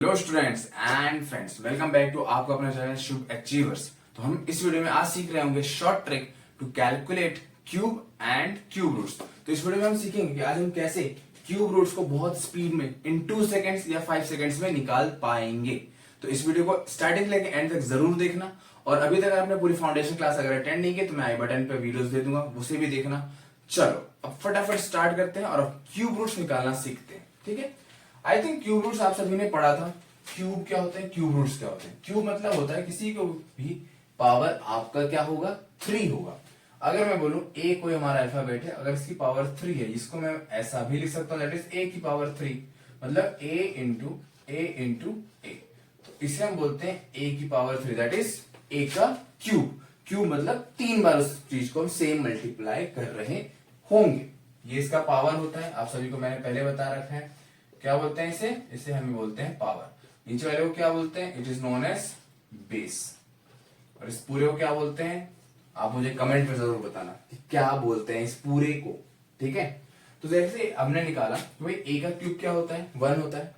Hello students and friends, welcome back to आपका अपना channel शुभ achievers. तो हम इस वीडियो में आज सीख रहे होंगे short trick to calculate cube and cube roots. तो इस वीडियो में हम सीखेंगे कि आज हम कैसे क्यूब रूट्स को बहुत स्पीड में इन 2 सेकेंड्स या 5 सेकेंड्स में निकाल पाएंगे। तो इस वीडियो को स्टार्टिंग लेके एंड तक जरूर देखना, और अभी तक आपने पूरी फाउंडेशन क्लास अगर अटेंड नहीं की तो मैं आई बटन पे वीडियोस दे दूंगा, उसे भी देखना। चलो अब फटाफट स्टार्ट करते हैं और अब क्यूब रूट्स निकालना सीखते हैं। ठीक है, आई थिंक क्यूब रूट्स आप सभी ने पढ़ा था। क्यूब क्या होते हैं, क्यूब रूट्स क्या होते हैं। क्यूब मतलब होता है किसी को भी पावर आपका क्या होगा, 3 होगा। अगर मैं बोलूं ए कोई हमारा अल्फाबेट है, अगर इसकी पावर 3 है, इसको मैं ऐसा भी लिख सकता हूं, दैट इज ए की पावर 3, मतलब ए इंटू ए। तो इसे हम बोलते हैं ए की पावर 3, दैट इज ए का क्यूब। क्यूब मतलब 3 बार उस चीज को हम सेम मल्टीप्लाई कर रहे होंगे। ये इसका पावर होता है, आप सभी को मैंने पहले बता रखा है। क्या बोलते हैं इसे हम बोलते हैं पावर। नीचे वाले को क्या बोलते हैं, it is known as base. और इस पूरे को क्या बोलते हैं, आप मुझे कमेंट में जरूर बताना कि क्या बोलते हैं इस पूरे को। ठीक है, तो जैसे हमने निकाला तो भाई ए का क्यूब क्या होता है, 1 होता है।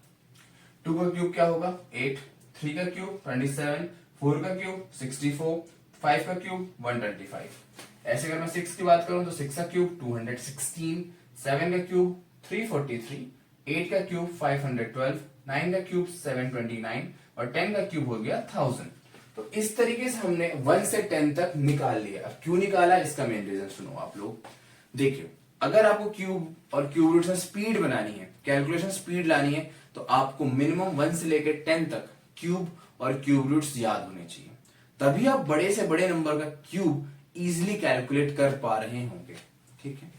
2 का क्यूब क्या होगा, 8। 3 का क्यूब 27। 4 का क्यूब 64। 5 का क्यूब 125। ऐसे अगर मैं 6 की बात करूं तो 6 का क्यूब 216। 7 का क्यूब 343। 8 का क्यूब 512। 9 का क्यूब 729 और 10 का क्यूब हो गया 1000। तो इस तरीके से हमने 1 से 10 तक निकाल लिया। अब क्यों निकाला, इसका मेन रीजन सुनो आप लोग। देखिए, अगर आपको क्यूब और क्यूब रूट्स में स्पीड बनानी है, कैलकुलेशन स्पीड लानी है, तो आपको मिनिमम 1 से लेकर 10 तक क्यूब और क्यूब रूट्स याद होने चाहिए। तभी आप बड़े से बड़े नंबर का क्यूब इजिली कैलकुलेट कर पा रहे होंगे। ठीक है,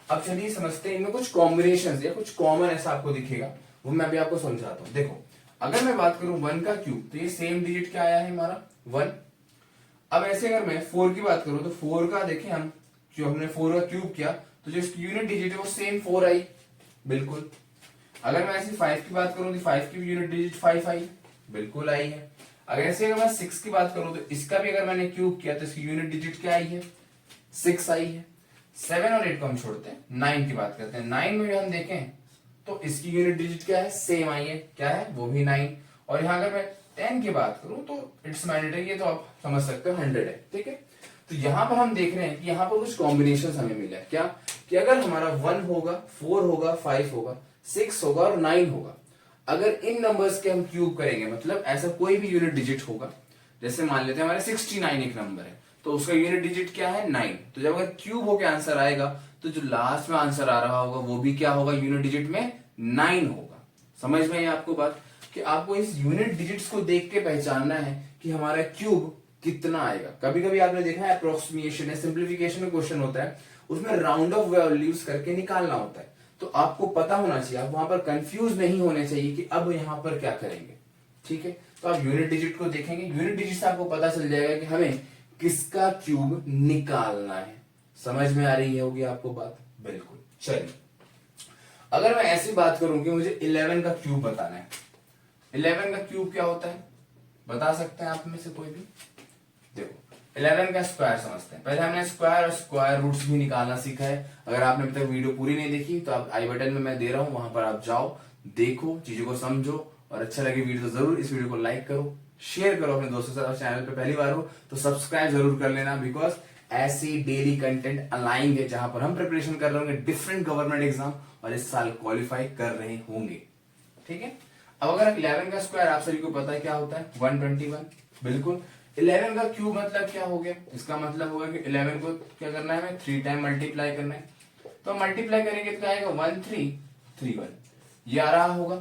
अब चलिए समझते हैं इनमें कुछ कॉम्बिनेशन या कुछ कॉमन ऐसा आपको दिखेगा, वो मैं भी आपको समझाता हूं। देखो, अगर मैं बात करूं 1 का क्यूब, तो ये सेम डिजिट क्या आया है हमारा 1। अब ऐसे अगर मैं 4 की बात करूं तो 4 का देखें हम, जो हमने 4 का क्यूब किया तो जो इसकी यूनिट डिजिट है वो सेम 4 आई, बिल्कुल। अगर मैं ऐसे 5 की बात करूं तो 5 की यूनिट डिजिट 5 आई, बिल्कुल आई है। अगर ऐसे अगर मैं 6 की बात करूं तो इसका भी अगर मैंने क्यूब किया तो इसकी यूनिट डिजिट क्या आई है, 6 आई है। 7 और 8 को हम छोड़ते हैं, 9 की बात करते हैं। 9 में भी हम देखें तो इसकी यूनिट डिजिट क्या है, सेम आई है, क्या है वो भी 9। और यहां अगर मैं 10 की बात करूं तो इट्स मैंडेटरी, ये तो आप समझ सकते हो 100 है। ठीक है, तो यहां पर हम देख रहे हैं कि यहां पर कुछ कॉम्बिनेशन हमें मिला है। क्या कि अगर हमारा 1 होगा, 4 होगा, 5 होगा, 6 होगा और 9 होगा, अगर इन नंबर्स के हम क्यूब करेंगे, मतलब ऐसा कोई भी यूनिट डिजिट होगा, जैसे मान लेते हैं हमारे 69 एक नंबर है, तो उसका यूनिट डिजिट क्या है 9। तो जब अगर क्यूब होके आंसर आएगा तो जो लास्ट में आंसर आ रहा होगा वो भी क्या होगा, यूनिट डिजिट में 9 होगा। समझ में आई आपको बात, कि आपको इस यूनिट डिजिट्स को देख के पहचानना है कि हमारा क्यूब कितना आएगा। कभी कभी आपने देखा है अप्रोक्सीमेशन या सिंप्लीफिकेशन का क्वेश्चन होता है, उसमें राउंड ऑफ वैल्यूज करके निकालना होता है। तो आपको पता होना चाहिए, आप वहां पर कंफ्यूज नहीं होने चाहिए कि अब यहां पर क्या करेंगे। ठीक है, तो आप यूनिट डिजिट को देखेंगे, यूनिट डिजिट से आपको पता चल जाएगा कि हमें किसका क्यूब निकालना है। समझ में आ रही होगी आपको बात, बिल्कुल। चलिए, अगर मैं ऐसी बात करूं कि मुझे 11 का क्यूब बताना है, 11 का क्यूब क्या होता है बता सकते हैं आप में से कोई भी। देखो, 11 का स्क्वायर समझते हैं। पहले हमने स्क्वायर और स्क्वायर रूट्स भी निकालना सीखा है। अगर आपने अभी तक वीडियो पूरी नहीं देखी तो आप आई बटन में मैं दे रहा हूं, वहां पर आप जाओ, देखो, चीजों को समझो, और अच्छा लगे वीडियो तो जरूर इस वीडियो को लाइक करो, शेयर करो अपने दोस्तों से। चैनल पे पहली बार हो तो सब्सक्राइब जरूर कर लेना, बिकॉज ऐसी डेली कंटेंट अलाइंग जहां पर हम प्रिपरेशन कर रहे होंगे डिफरेंट गवर्नमेंट एग्जाम, और इस साल क्वालिफाई कर रहे होंगे। ठीक है, अब अगर 11 का स्क्वायर आप सभी को पता है क्या होता है, 121, बिल्कुल। 11 का क्यूब मतलब क्या हो गया, इसका मतलब होगा कि 11 को क्या करना है, हमें 3 टाइम मल्टीप्लाई करना है। तो मल्टीप्लाई करेंगे तो क्या आएगा, 1331, ये आ रहा होगा।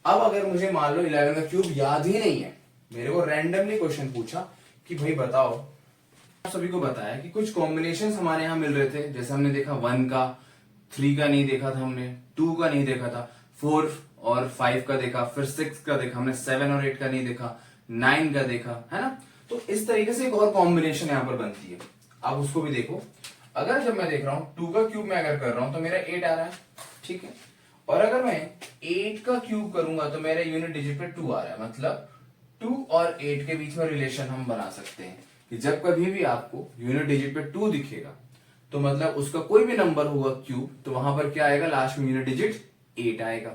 अब अगर मुझे मान लो 11 का क्यूब याद ही नहीं है, मेरे को रैंडमली क्वेश्चन पूछा कि भाई बताओ, सभी को बताया कि कुछ कॉम्बिनेशन हमारे यहाँ मिल रहे थे। जैसे हमने देखा 1 का, 3 का नहीं देखा था हमने, 2 का नहीं देखा था, 4 और 5 का देखा, फिर 6 का देखा हमने, 7 और 8 का नहीं देखा, 9 का देखा, है ना। तो इस तरीके से एक और कॉम्बिनेशन यहाँ पर बनती है, आप उसको भी देखो। अगर जब मैं देख रहा हूं 2 का क्यूब मैं अगर कर रहा हूं तो मेरा 8 आ रहा है, ठीक है। और अगर मैं 8 का क्यूब करूंगा तो मेरे यूनिट डिजिट पे 2 आ रहा है, मतलब 2 और 8 के बीच में रिलेशन हम बना सकते हैं कि जब कभी भी आपको यूनिट डिजिट पे 2 दिखेगा तो मतलब उसका कोई भी नंबर होगा क्यूब, तो वहां पर क्या आएगा, लास्ट में यूनिट डिजिट 8 आएगा।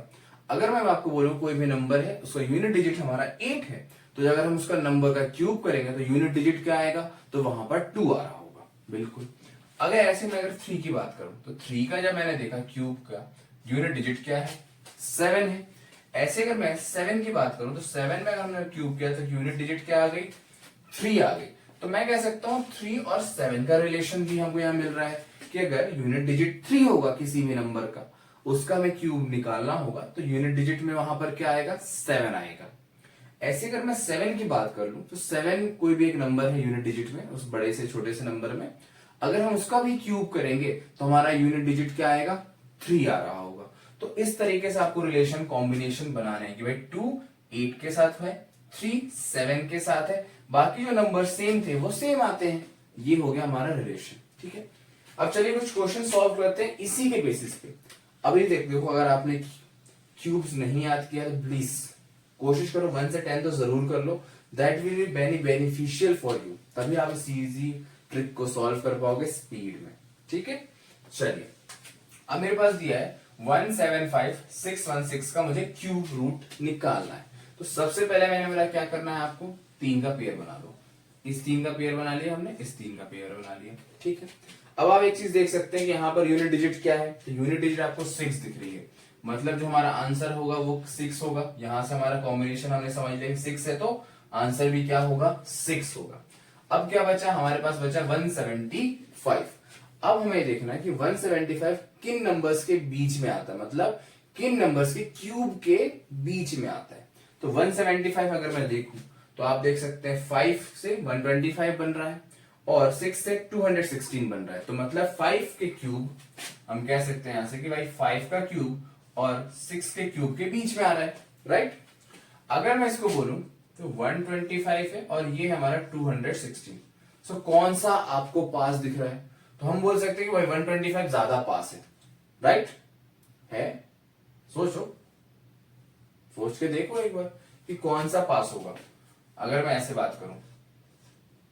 अगर मैं आपको बोलूं कोई भी नंबर है उसका यूनिट डिजिट हमारा 8 है, तो अगर हम उसका नंबर का क्यूब करेंगे तो यूनिट डिजिट क्या आएगा, तो वहां पर 2 आ रहा होगा। बिल्कुल। अगर ऐसे में अगर 3 की बात करूं तो 3 का जब मैंने देखा क्यूब का यूनिट डिजिट क्या है, 7 है। ऐसे अगर मैं 7 की बात करूं तो 7 में अगर हमने क्यूब किया तो यूनिट डिजिट क्या आ गई, 3 आ गई। तो मैं कह सकता हूं 3 और 7 का रिलेशन भी हमको यहां मिल रहा है कि अगर यूनिट डिजिट 3 होगा किसी भी नंबर का, उसका हमें क्यूब निकालना होगा तो यूनिट डिजिट में वहां पर क्या आएगा, 7 आएगा। ऐसे अगर मैं 7 की बात कर लूं तो 7 कोई भी एक नंबर है यूनिट डिजिट में, उस बड़े से छोटे से नंबर में, अगर हम उसका भी क्यूब करेंगे तो हमारा यूनिट डिजिट क्या आएगा, 3 आ रहा होगा। तो इस तरीके से आपको रिलेशन कॉम्बिनेशन बनाना है कि भाई 2 8 के साथ है, 3 7 के साथ है, बाकी जो नंबर सेम थे वो सेम आते हैं। ये हो गया हमारा रिलेशन। ठीक है, अब चलिए कुछ क्वेश्चन सॉल्व करते हैं इसी के बेसिस पे। अभी देखो अगर आपने क्यूब्स नहीं याद किया तो प्लीज कोशिश करो 1 से 10 तो जरूर कर लो, that will be very beneficial for you, तभी आप इस इजी ट्रिक को सॉल्व कर पाओगे स्पीड में। ठीक है, चलिए अब मेरे पास दिया है 175616 का मुझे क्यूब रूट निकालना है। तो सबसे पहले मैंने बोला क्या करना है आपको, 3 का पेयर बना लो। इस 3 का पेयर बना लिया हमने, इस 3 का पेयर बना लिया। ठीक है, अब आप एक चीज देख सकते हैं कि यहाँ पर यूनिट डिजिट क्या है, तो यूनिट डिजिट आपको 6 दिख रही है, मतलब जो हमारा आंसर होगा वो 6 होगा। यहां से हमारा कॉम्बिनेशन हमने समझ लिया 6 है, तो आंसर भी क्या होगा, 6 होगा। अब क्या बचा, हमारे पास बचा 175। अब हमें देखना है कि 175 किन नंबर्स के बीच में आता है, मतलब किन नंबर्स के क्यूब के बीच में आता है। तो 175 अगर मैं देखूं तो आप देख सकते हैं 5 से 125 बन रहा है और 6 से 216 बन रहा है। तो मतलब 5 के क्यूब हम कह सकते हैं यहां से कि भाई 5 का क्यूब और 6 के क्यूब के बीच में आ रहा है, राइट। अगर मैं इसको बोलूं तो 125 है और ये हमारा 216। सो कौन सा आपको पास दिख रहा है, तो हम बोल सकते हैं कि भाई 125 ज्यादा पास है, राइट है। सोचो, सोच के देखो एक बार कि कौन सा पास होगा। अगर मैं ऐसे बात करूं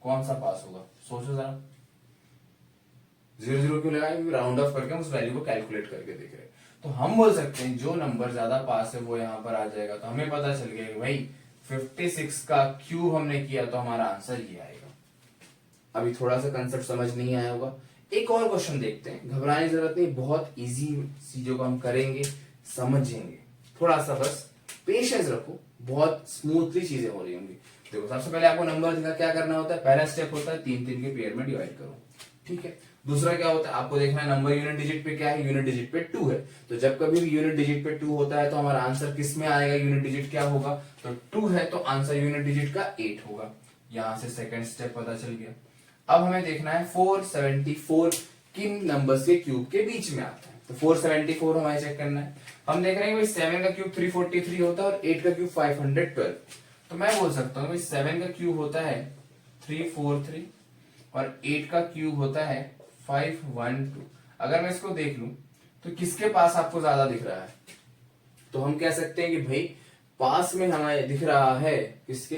कौन सा पास होगा, सोचो जरा। 0 क्यों लगाए, क्योंकि राउंड ऑफ करके हम उस वैल्यू को कैलकुलेट करके देख रहे हैं। तो हम बोल सकते हैं जो नंबर ज्यादा पास है वो यहां पर आ जाएगा। तो हमें पता चल गया कि भाई 56 का क्यूब हमने किया तो हमारा आंसर ये आएगा। अभी थोड़ा सा कंसेप्ट समझ नहीं आया होगा, एक और क्वेश्चन देखते हैं। घबराने की जरूरत नहीं, बहुत इजी चीजों को हम करेंगे, समझेंगे। थोड़ा सा बस पेशेंस रखो, बहुत स्मूथली चीजें हो रही होंगी। देखो सबसे पहले आपको नंबर दिखा क्या करना होता है, पहला स्टेप होता है 3 के पेयर में डिवाइड करो। ठीक है, दूसरा क्या होता है, आपको देखना है नंबर यूनिट डिजिट पे क्या है, यूनिट डिजिट पे 2 है। तो जब कभी भी यूनिट डिजिट पे 2 होता है तो हमारा आंसर किस में आएगा, यूनिट डिजिट क्या होगा, तो 2 है तो आंसर यूनिट डिजिट का 8 होगा। यहां से सेकंड स्टेप पता चल गया। अब हमें देखना है 474 किन नंबर्स के क्यूब के बीच में आता है। तो 474 हमें चेक करना है। हम देख रहे हैं 7 का क्यूब 343 होता है और 8 का क्यूब 512। तो मैं बोल सकता हूँ 7 का क्यूब होता है 343 और 8 का क्यूब होता है 512। अगर मैं इसको देख लूं तो किसके पास आपको ज्यादा दिख रहा है, तो हम कह सकते हैं कि भाई पास में हमें दिख रहा है किसके।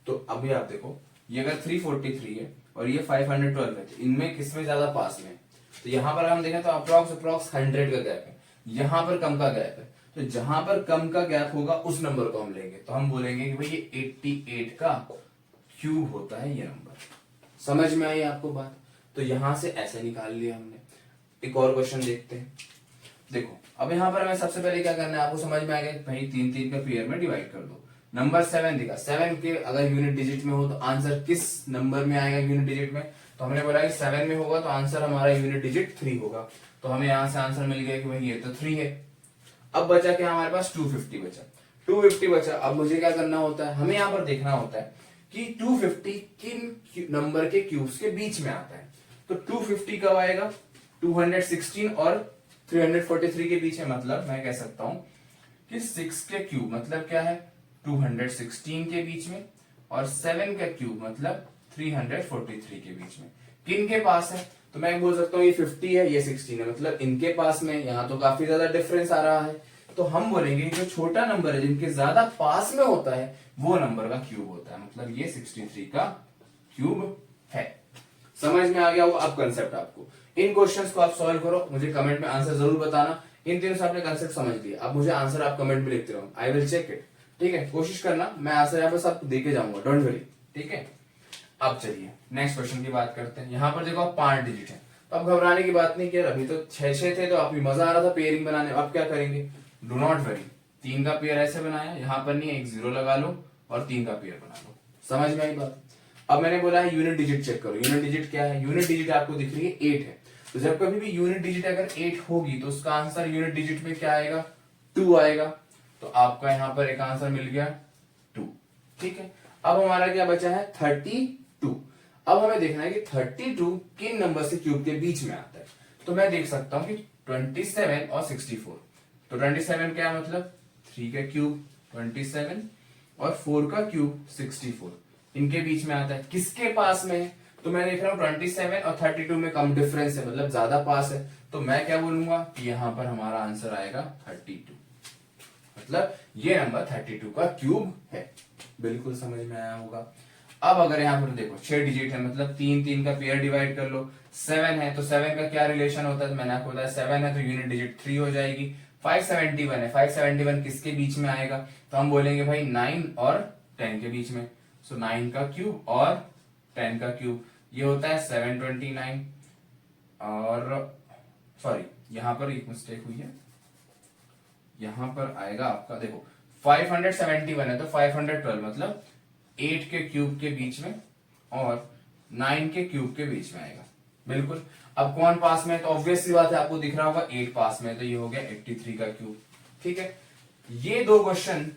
तो अभी आप देखो ये अगर 343 है और ये 512 है, तो इनमें किसमें ज्यादा पास में। तो यहां पर हम देखें तो अप्रोक्स 100 का गैप है, यहां पर कम का गैप है। तो जहां पर कम का गैप होगा उस नंबर को हम लेंगे। तो हम बोलेंगे कि भाई ये 88 का क्यूब होता है ये नंबर। समझ में आई आपको बात। तो यहां से ऐसे निकाल लिया हमने। एक और क्वेश्चन देखते हैं। देखो अब यहां पर हमें सबसे पहले क्या करना है, आपको समझ में आएगा भाई 3 का पेयर में डिवाइड कर दो। नंबर 7 दिखा, 7 के अगर यूनिट डिजिट में हो तो आंसर किस नंबर में आएगा यूनिट डिजिट में, तो हमने बोला कि 7 में होगा तो आंसर हमारा यूनिट डिजिट 3 होगा। तो हमें यहां से आंसर मिल गया कि भाई ये तो 3 है। अब बचा क्या हमारे पास, 250 बचा। 250 बचा। अब मुझे क्या करना होता है, हमें यहां पर देखना होता है कि 250 किन नंबर के क्यूब्स के बीच में आता है। तो 250 कब आएगा, 216 और 343 के बीच है। मतलब मैं कह सकता हूं कि 6 के क्यूब मतलब क्या है 216 के बीच में और 7 का क्यूब मतलब 343 के बीच में। किन के पास है, तो मैं बोल सकता हूँ ये 50 है ये 16 है, मतलब इनके पास में। यहाँ तो काफी ज्यादा डिफरेंस आ रहा है। तो हम बोलेंगे जो छोटा नंबर है जिनके ज्यादा पास में होता है वो नंबर का क्यूब होता है, मतलब ये 63 का क्यूब है। समझ में आ गया होगा अब कंसेप्ट आपको। इन क्वेश्चंस को आप सॉल्व करो, मुझे कमेंट में आंसर जरूर बताना। इन तीनों से आपने कंसेप्ट समझ लिया। अब मुझे आंसर आप कमेंट में लिखते रहो, आई विल चेक इट। ठीक है, कोशिश करना, मैं आंसर यहाँ पे सब देके जाऊंगा, डोंट वरी। ठीक है, अब चलिए नेक्स्ट क्वेश्चन की बात करते हैं। यहाँ पर देखो 5 डिजिट है, तो अब घबराने की बात नहीं, कि अभी तो 6 थे तो अभी मजा आ रहा था पेयरिंग बनाने। अब क्या करेंगे, डू नॉट वरी, 3 का पेयर ऐसे बनाया, यहाँ पर नहीं, एक 0 लगा लो और 3 का पेयर बना लो। समझ में आई बात। अब मैंने बोला है यूनिट डिजिट चेक करो। यूनिट डिजिट क्या है, यूनिट डिजिट आपको दिख रही है 8 है, तो जब कभी भी यूनिट डिजिट अगर 8 होगी तो उसका आंसर यूनिट डिजिट में क्या आएगा, 2 आएगा। तो आपका यहाँ पर एक आंसर मिल गया 2। ठीक है, अब हमारा क्या बचा है 32। अब हमें देखना है कि 32 किन नंबर से क्यूब के बीच में आता है। तो मैं देख सकता हूं कि 27 और 64। तो 27 क्या मतलब 3 का क्यूब 27 और 4 का क्यूब 64, इनके बीच में आता है। किसके पास में है, तो मैं देख रहा हूं 27 और 32 में कम डिफरेंस है, मतलब ज्यादा पास है। तो मैं क्या बोलूंगा कि यहां पर हमारा आंसर आएगा 32, मतलब ये नंबर 32 का क्यूब है। बिल्कुल समझ में आया होगा। अब अगर यहाँ पर देखो 6 डिजिट है, मतलब 3 का पेयर डिवाइड कर लो। 7 है तो 7 का क्या रिलेशन होता है, तो मैंने आपको बताया 7 है तो यूनिट डिजिट 3 हो जाएगी। 571 है, 571 किसके बीच में आएगा, तो हम बोलेंगे भाई 9 और 10 के बीच में। सो 9 का क्यूब और 10 का क्यूब ये होता है 729। और सॉरी यहां पर एक मिस्टेक हुई है, यहां पर आएगा आपका देखो 571 है तो 512 मतलब 8 के क्यूब के बीच में और 9 के क्यूब के बीच में आएगा। बिल्कुल। अब कौन पास में है, तो ऑब्वियस सी बात है, आपको दिख रहा होगा 8 पास में है, तो ये हो गया 83 का क्यूब। ठीक है, ये 2 क्वेश्चन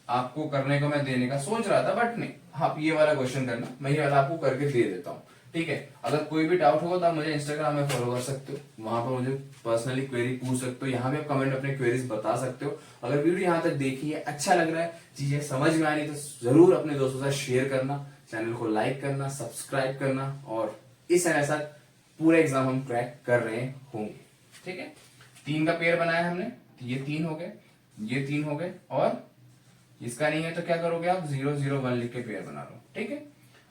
आपको करने को मैं देने का सोच रहा था, बट नहीं, आप ये वाला क्वेश्चन करना, मैं ये वाला आपको करके दे देता हूँ। ठीक है, अगर कोई भी डाउट होगा तो आप मुझे इंस्टाग्राम में फॉलो कर सकते हो, वहां पर मुझे पर्सनली क्वेरी पूछ सकते हो, यहाँ भी आप कमेंट अपने क्वेरीज बता सकते हो। अगर वीडियो यहाँ तक देखी है, अच्छा लग रहा है, चीजें समझ में आ रही तो जरूर अपने दोस्तों के साथ शेयर करना, चैनल को लाइक करना, सब्सक्राइब करना, और इस तरह साथ पूरे एग्जाम हम क्रैक कर रहे होंगे। ठीक है, 3 का पेयर बनाया हमने, ये 3 हो गए, ये 3 हो गए, और इसका नहीं है तो क्या करोगे आप 0 0 1 लिख के पेयर बना लो। ठीक है,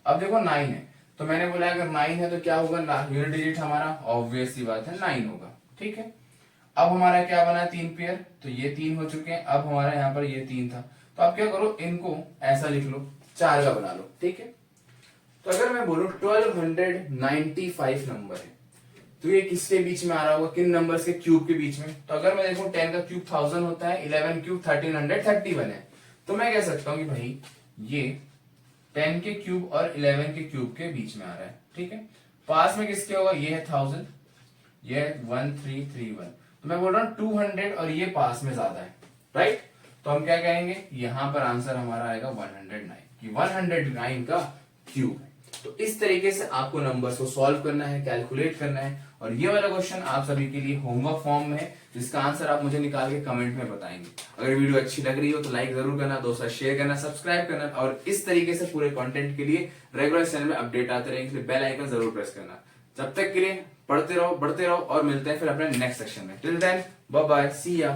अब देखो 9 है, तो मैंने बोला अगर 9 है तो क्या होगा, यूनिट डिजिट हमारा ऑब्वियस सी बात है 9 होगा। ठीक है, अब हमारा क्या बना 3 पेयर, तो ये 3 हो चुके हैं। अब हमारा यहाँ पर ये 3 था, तो आप क्या करो, इनको ऐसा लिख लो, 4 का बना लो। ठीक है, तो अगर मैं बोलूं 1295 नंबर है, तो ये किसके बीच में आ रहा होगा, किन नंबर्स के क्यूब के बीच में। तो अगर मैं देखूं 10 का क्यूब 1000 होता है, 11 क्यूब 1331 है, तो मैं कह सकता हूं कि भाई ये 10 के क्यूब और 11 के क्यूब के बीच में आ रहा है। ठीक है, पास में किसके होगा, ये है 1000, ये है 1331, तो मैं बोल रहा हूं 200 और ये पास में ज्यादा है, राइट। तो हम क्या कहेंगे, यहां पर आंसर हमारा आएगा 109, कि 109 का क्यूब है। तो इस तरीके से आपको नंबर्स को सॉल्व करना है, कैलकुलेट करना है। और ये वाला क्वेश्चन आप सभी के लिए होमवर्क फॉर्म में है, जिसका आंसर आप मुझे निकाल के कमेंट में बताएंगे। अगर वीडियो अच्छी लग रही हो तो लाइक जरूर करना, दोस्तों शेयर करना, सब्सक्राइब करना, और इस तरीके से पूरे कंटेंट के लिए रेगुलर चैनल में अपडेट आते रहेंगे, इसलिए बेल आइकन जरूर प्रेस करना। जब तक के लिए पढ़ते रहो, बढ़ते रहो, और मिलते हैं फिर अपने नेक्स्ट सेक्शन में। टिल देन बाय बाय, सी या।